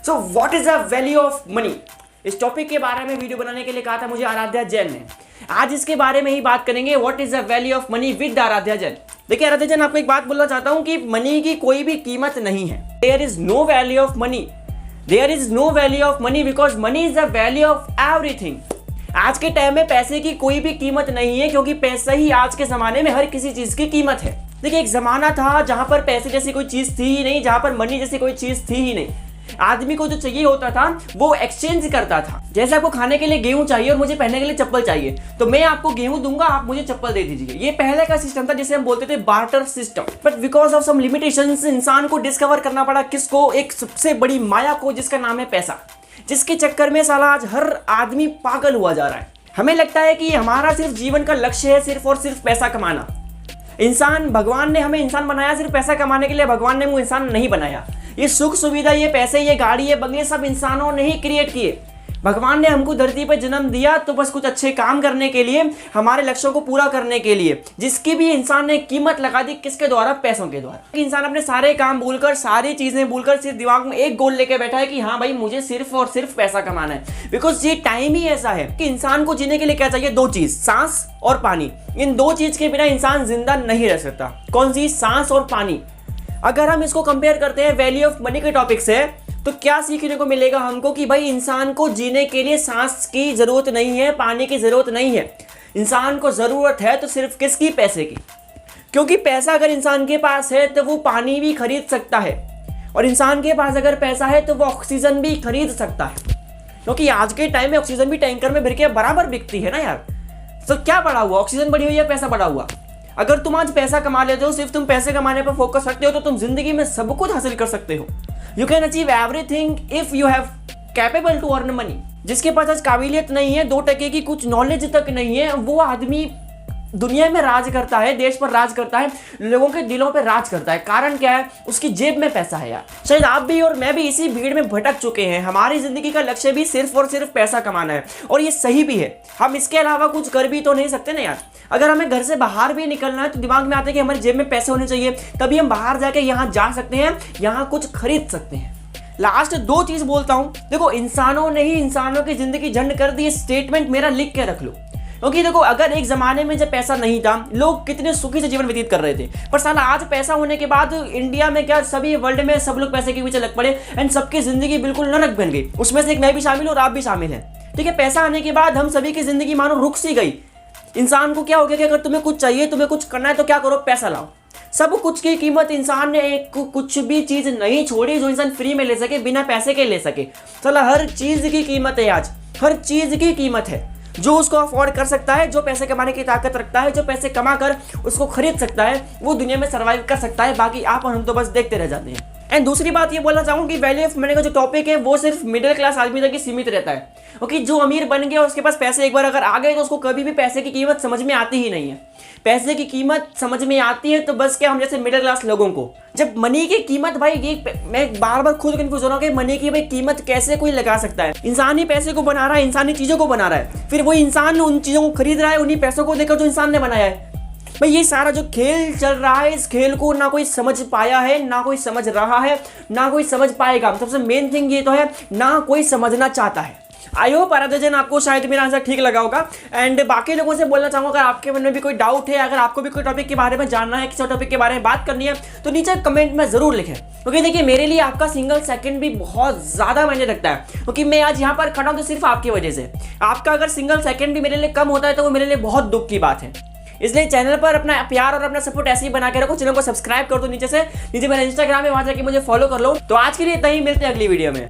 So what is the value of money? इस topic के बारे में वीडियो बनाने के लिए कहा था मुझे आराध्या जैन ने। आज इसके बारे में ही बात करेंगे, what is the value of money with Aaradhya Jain. देखिए आराध्या जैन, आपको एक बात बोलना चाहता हूं कि मनी की कोई भी कीमत नहीं है। There is no value of money, there is no value of money because money is the value of everything. आज के टाइम में पैसे की कोई भी कीमत नहीं है, क्योंकि पैसा ही आज के जमाने में हर किसी चीज की कीमत है। देखिए एक जमाना था जहां पर पैसे जैसी कोई चीज थी ही नहीं, जहां पर मनी जैसी कोई चीज थी ही नहीं। आदमी को जो चाहिए होता था वो एक्सचेंज करता था। जैसे आपको खाने के लिए गेहूं चाहिए और मुझे पहनने के लिए चप्पल चाहिए, तो मैं आपको गेहूं दूंगा, आप मुझे चप्पल दे दीजिए। ये पहले का सिस्टम था जिसे हम बोलते थे barter system. But because of some limitations इंसान को डिस्कवर करना पड़ा किसको? एक सबसे बड़ी माया को, जिसका नाम है पैसा, जिसके चक्कर में साला आज हर आदमी पागल हुआ जा रहा है। हमें लगता है कि हमारा सिर्फ जीवन का लक्ष्य है सिर्फ और सिर्फ पैसा कमाना। भगवान ने हमें इंसान बनाया सिर्फ पैसा कमाने के लिए, भगवान ने वो इंसान नहीं बनाया। ये सुख सुविधा, ये पैसे, ये गाड़ी, ये बंगले सब इंसानों ने ही क्रिएट किए। भगवान ने हमको धरती पर जन्म दिया तो बस कुछ अच्छे काम करने के लिए, हमारे लक्ष्यों को पूरा करने के लिए, जिसकी भी इंसान ने कीमत लगा दी। किसके द्वारा? पैसों के द्वारा। इंसान अपने सारे काम भूलकर, सारी चीजें भूलकर सिर्फ दिमाग में एक गोल लेके बैठा है कि हाँ भाई मुझे सिर्फ और सिर्फ पैसा कमाना है। बिकॉज ये टाइम ही ऐसा है कि इंसान को जीने के लिए क्या चाहिए? दो चीज, सांस और पानी। इन दो चीज के बिना इंसान जिंदा नहीं रह सकता। कौन सी? सांस और पानी। अगर हम इसको कंपेयर करते हैं वैल्यू ऑफ मनी के टॉपिक से, तो क्या सीखने को मिलेगा हमको कि भाई इंसान को जीने के लिए सांस की जरूरत नहीं है, पानी की जरूरत नहीं है। इंसान को जरूरत है तो सिर्फ किसकी? पैसे की। क्योंकि पैसा अगर इंसान के पास है तो वो पानी भी खरीद सकता है, और इंसान के पास अगर पैसा है तो वो ऑक्सीजन भी खरीद सकता है। क्योंकि आज के टाइम में ऑक्सीजन भी टैंकर में भर के बराबर बिकती है ना यार। तो क्या बढ़ा हुआ? ऑक्सीजन बढ़ी हुई है, पैसा बढ़ा हुआ। अगर तुम आज पैसा कमा लेते हो, सिर्फ तुम पैसे कमाने पर फोकस रखते हो, तो तुम जिंदगी में सब कुछ हासिल कर सकते हो। You can achieve everything if you have capable to earn money. जिसके पास आज काबिलियत नहीं है, 2% की कुछ नॉलेज तक नहीं है, वो आदमी दुनिया में राज करता है, देश पर राज करता है, लोगों के दिलों पर राज करता है। कारण क्या है? उसकी जेब में पैसा है यार। शायद आप भी और मैं भी इसी भीड़ में भटक चुके हैं। हमारी जिंदगी का लक्ष्य भी सिर्फ और सिर्फ पैसा कमाना है, और ये सही भी है। हम इसके अलावा कुछ कर भी तो नहीं सकते ना यार। अगर हमें घर से बाहर भी निकलना है तो दिमाग में आता है कि हमारी जेब में पैसे होने चाहिए, तभी हम बाहर जाके यहाँ जा सकते हैं, यहाँ कुछ खरीद सकते हैं। लास्ट दो चीज बोलता हूँ। देखो, इंसानों ने ही इंसानों की जिंदगी झंड कर दी। स्टेटमेंट मेरा लिख के रख लो, क्योंकि देखो अगर एक जमाने में जब पैसा नहीं था, लोग कितने सुखी से जीवन व्यतीत कर रहे थे। पर साला आज पैसा होने के बाद इंडिया में क्या, सभी वर्ल्ड में सब लोग पैसे के पीछे लग पड़े, एंड सबकी जिंदगी बिल्कुल नरक बन गई। उसमें से एक मैं भी शामिल हूँ और आप भी शामिल हैं। ठीक है, पैसा आने के बाद हम सभी की जिंदगी मानो रुक सी गई। इंसान को क्या हो गया कि अगर तुम्हें कुछ चाहिए, तुम्हें कुछ करना है, तो क्या करो? पैसा लाओ। सब कुछ की कीमत इंसान ने कुछ भी चीज नहीं छोड़ी जो इंसान फ्री में ले सके, बिना पैसे के ले सके। साला हर चीज की कीमत है आज, हर चीज की कीमत है। जो उसको अफोर्ड कर सकता है, जो पैसे कमाने की ताकत रखता है, जो पैसे कमा कर उसको खरीद सकता है, वो दुनिया में सर्वाइव कर सकता है। बाकी आप और हम तो बस देखते रह जाते हैं। एंड दूसरी बात ये बोलना चाहूँगा कि वैल्यू ऑफ मनी का जो टॉपिक है वो सिर्फ मिडिल क्लास आदमी तक ही सीमित रहता है। क्योंकि जो अमीर बन गया, उसके पास पैसे एक बार अगर आ गए तो उसको कभी भी पैसे की कीमत समझ में आती ही नहीं है। पैसे की कीमत समझ में आती है तो बस क्या, हम जैसे मिडिल क्लास लोगों को। जब मनी की कीमत, भाई ये मैं बार बार खुद कंफ्यूज हो रहा हूँ कि मनी की भाई कीमत कैसे कोई लगा सकता है? इंसान ही पैसे को बना रहा है, इंसान ही चीज़ों को बना रहा है, फिर वही इंसान उन चीज़ों को खरीद रहा है उन्हीं पैसों को देकर जो इंसान ने बनाया है। भाई ये सारा जो खेल चल रहा है, इस खेल को ना कोई समझ पाया है, ना कोई समझ रहा है, ना कोई समझ पाएगा। सबसे मेन थिंग ये तो है, ना कोई समझना चाहता है। आई होप आराध्या जैन आपको शायद मेरा आंसर ठीक लगा होगा। एंड बाकी लोगों से बोलना चाहूँगा, अगर आपके मन में भी कोई डाउट है, अगर आपको भी कोई टॉपिक के बारे में जानना है, किसी टॉपिक के बारे में बात करनी है, तो नीचे कमेंट में जरूर लिखें। क्योंकि देखिए मेरे लिए आपका सिंगल सेकंड भी बहुत ज़्यादा मायने रखता है। क्योंकि मैं आज यहाँ पर खड़ा हूँ तो सिर्फ आपकी वजह से। आपका अगर सिंगल सेकंड भी मेरे लिए कम होता है तो वो मेरे लिए बहुत दुख की बात है। इसलिए चैनल पर अपना प्यार और अपना सपोर्ट ऐसे ही बना के रखो। चैनल को सब्सक्राइब कर दो नीचे मेरा इंस्टाग्राम है, वहां जाके मुझे फॉलो कर लो। तो आज के लिए इतना ही, मिलते हैं अगली वीडियो में।